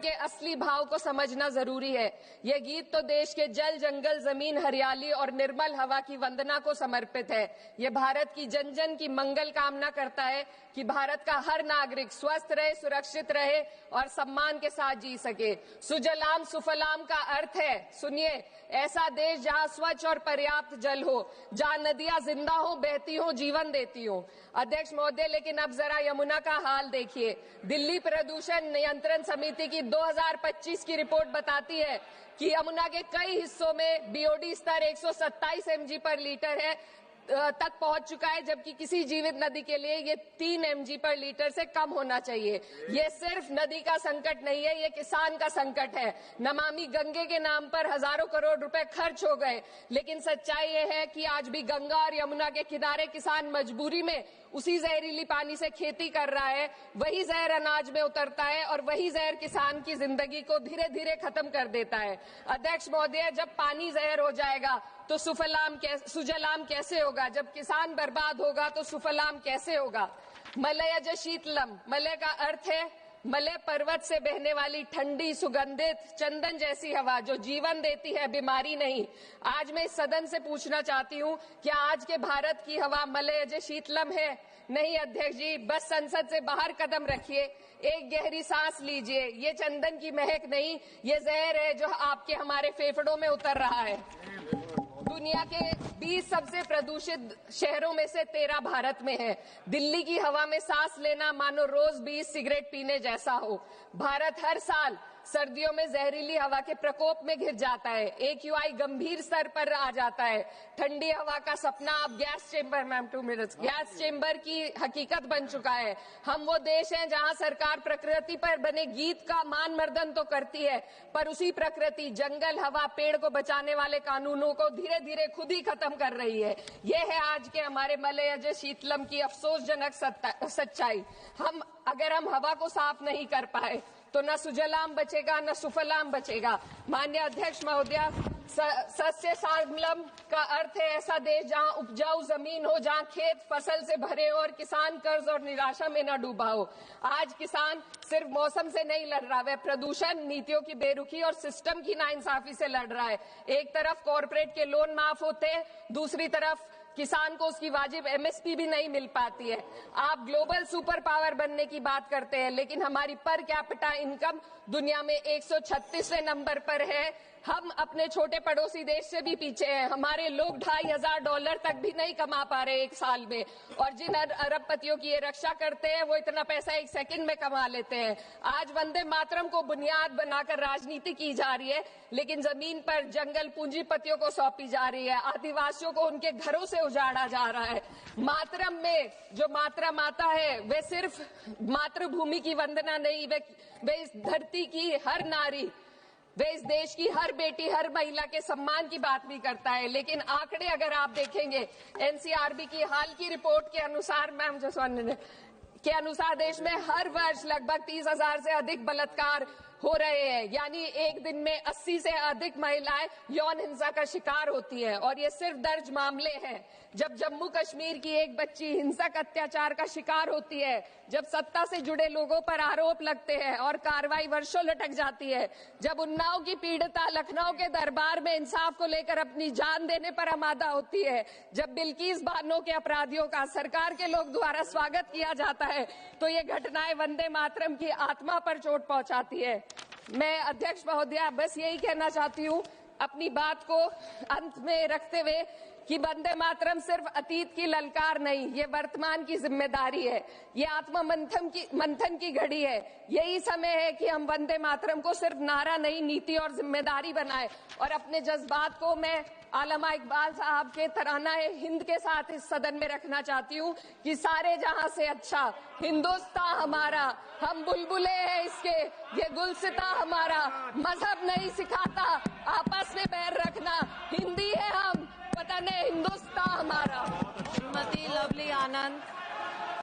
के असली भाव को समझना जरूरी है। ये गीत तो देश के जल, जंगल, जमीन, हरियाली और निर्मल हवा की वंदना को समर्पित है। ये भारत की जन जन की मंगल कामना करता है कि भारत का हर नागरिक स्वस्थ रहे, सुरक्षित रहे और सम्मान के साथ जी सके। सुजलाम सुफलाम का अर्थ है, सुनिए, ऐसा देश जहां स्वच्छ और पर्याप्त जल हो, जहां नदियां जिंदा हो, बहती हो, जीवन देती हो। अध्यक्ष महोदय, लेकिन अब जरा यमुना का हाल देखिए। दिल्ली प्रदूषण नियंत्रण समिति की 2025 की रिपोर्ट बताती है कि यमुना के कई हिस्सों में बीओडी स्तर 127 mg पर लीटर है तक पहुंच चुका है, जबकि किसी जीवित नदी के लिए ये 3 mg पर लीटर से कम होना चाहिए। ये सिर्फ नदी का संकट नहीं है, ये किसान का संकट है। नमामि गंगे के नाम पर हजारों करोड़ रुपए खर्च हो गए, लेकिन सच्चाई ये है कि आज भी गंगा और यमुना के किनारे किसान मजबूरी में उसी जहरीली पानी से खेती कर रहा है। वही जहर अनाज में उतरता है और वही जहर किसान की जिंदगी को धीरे धीरे खत्म कर देता है। अध्यक्ष महोदय, जब पानी जहर हो जाएगा तो सुजलाम कैसे होगा? जब किसान बर्बाद होगा तो सुफलाम कैसे होगा? मलयज शीतलम, मलय का अर्थ है मलय पर्वत से बहने वाली ठंडी, सुगंधित, चंदन जैसी हवा जो जीवन देती है, बीमारी नहीं। आज मैं इस सदन से पूछना चाहती हूँ, क्या आज के भारत की हवा मलयज शीतलम है? नहीं अध्यक्ष जी, बस संसद से बाहर कदम रखिए, एक गहरी सांस लीजिए। ये चंदन की महक नहीं, ये जहर है जो आपके हमारे फेफड़ों में उतर रहा है। दुनिया के 20 सबसे प्रदूषित शहरों में से 13 भारत में है। दिल्ली की हवा में सांस लेना मानो रोज 20 सिगरेट पीने जैसा हो। भारत हर साल सर्दियों में जहरीली हवा के प्रकोप में घिर जाता है। AQI गंभीर स्तर पर आ जाता है। ठंडी हवा का सपना अब गैस चेंबर की हकीकत बन चुका है। हम वो देश हैं जहां सरकार प्रकृति पर बने गीत का मान मर्दन तो करती है, पर उसी प्रकृति, जंगल, हवा, पेड़ को बचाने वाले कानूनों को धीरे धीरे खुद ही खत्म कर रही है। ये है आज के हमारे मलयज शीतलम की अफसोसजनक सच्चाई। अगर हम हवा को साफ नहीं कर पाए तो न सुजलाम बचेगा, न सुफलाम बचेगा। माननीय अध्यक्ष महोदया, सस्य श्यामलम का अर्थ है ऐसा देश जहां उपजाऊ जमीन हो, जहां खेत फसल से भरे हो और किसान कर्ज और निराशा में न डूबा हो। आज किसान सिर्फ मौसम से नहीं लड़ रहा, वह प्रदूषण, नीतियों की बेरुखी और सिस्टम की नाइंसाफी से लड़ रहा है। एक तरफ कॉरपोरेट के लोन माफ होते हैं, दूसरी तरफ किसान को उसकी वाजिब MSP भी नहीं मिल पाती है। आप ग्लोबल सुपर पावर बनने की बात करते हैं, लेकिन हमारी पर कैपिटा इनकम दुनिया में 136वें नंबर पर है। हम अपने छोटे पड़ोसी देश से भी पीछे हैं। हमारे लोग $2,500 तक भी नहीं कमा पा रहे एक साल में, और जिन अरबपतियों की ये रक्षा करते हैं वो इतना पैसा एक सेकंड में कमा लेते हैं। आज वंदे मातरम को बुनियाद बनाकर राजनीति की जा रही है, लेकिन जमीन पर जंगल पूंजीपतियों को सौंपी जा रही है। आदिवासियों को उनके घरों से उजाड़ा जा रहा है। मातरम में जो मात्रा माता है वे सिर्फ मातृभूमि की वंदना नहीं, वे इस धरती की हर नारी, वे इस देश की हर बेटी, हर महिला के सम्मान की बात भी करता है। लेकिन आंकड़े अगर आप देखेंगे, NCRB की हाल की रिपोर्ट के अनुसार, मैम के अनुसार देश में हर वर्ष लगभग 30,000 से अधिक बलात्कार हो रहे हैं। यानी एक दिन में 80 से अधिक महिलाएं यौन हिंसा का शिकार होती हैं, और ये सिर्फ दर्ज मामले हैं। जब जम्मू कश्मीर की एक बच्ची हिंसक अत्याचार का शिकार होती है, जब सत्ता से जुड़े लोगों पर आरोप लगते हैं और कार्रवाई वर्षों लटक जाती है, जब उन्नाव की पीड़िता लखनऊ के दरबार में इंसाफ को लेकर अपनी जान देने पर आमादा होती है, जब बिल्किस बानो के अपराधियों का सरकार के लोग द्वारा स्वागत किया जाता है, तो ये घटनाएं वंदे मातरम की आत्मा पर चोट पहुंचाती है। मैं अध्यक्ष महोदया बस यही कहना चाहती हूँ अपनी बात को अंत में रखते हुए कि वंदे मातरम सिर्फ अतीत की ललकार नहीं, ये वर्तमान की जिम्मेदारी है। ये आत्म मंथन की घड़ी है। यही समय है कि हम वंदे मातरम को सिर्फ नारा नहीं, नीति और जिम्मेदारी बनाएं। और अपने जज्बात को मैं आलमा इकबाल साहब के तराना हिंद के साथ इस सदन में रखना चाहती हूँ कि सारे जहां से अच्छा हिंदुस्तान हमारा, हम बुलबुले हैं इसके, ये गुलसिता हमारा, मजहब नहीं सिखाता आपस में बैर रखना, हिंदी है हम, वतन है हिंदुस्तान हमारा। श्रीमती लवली आनंद।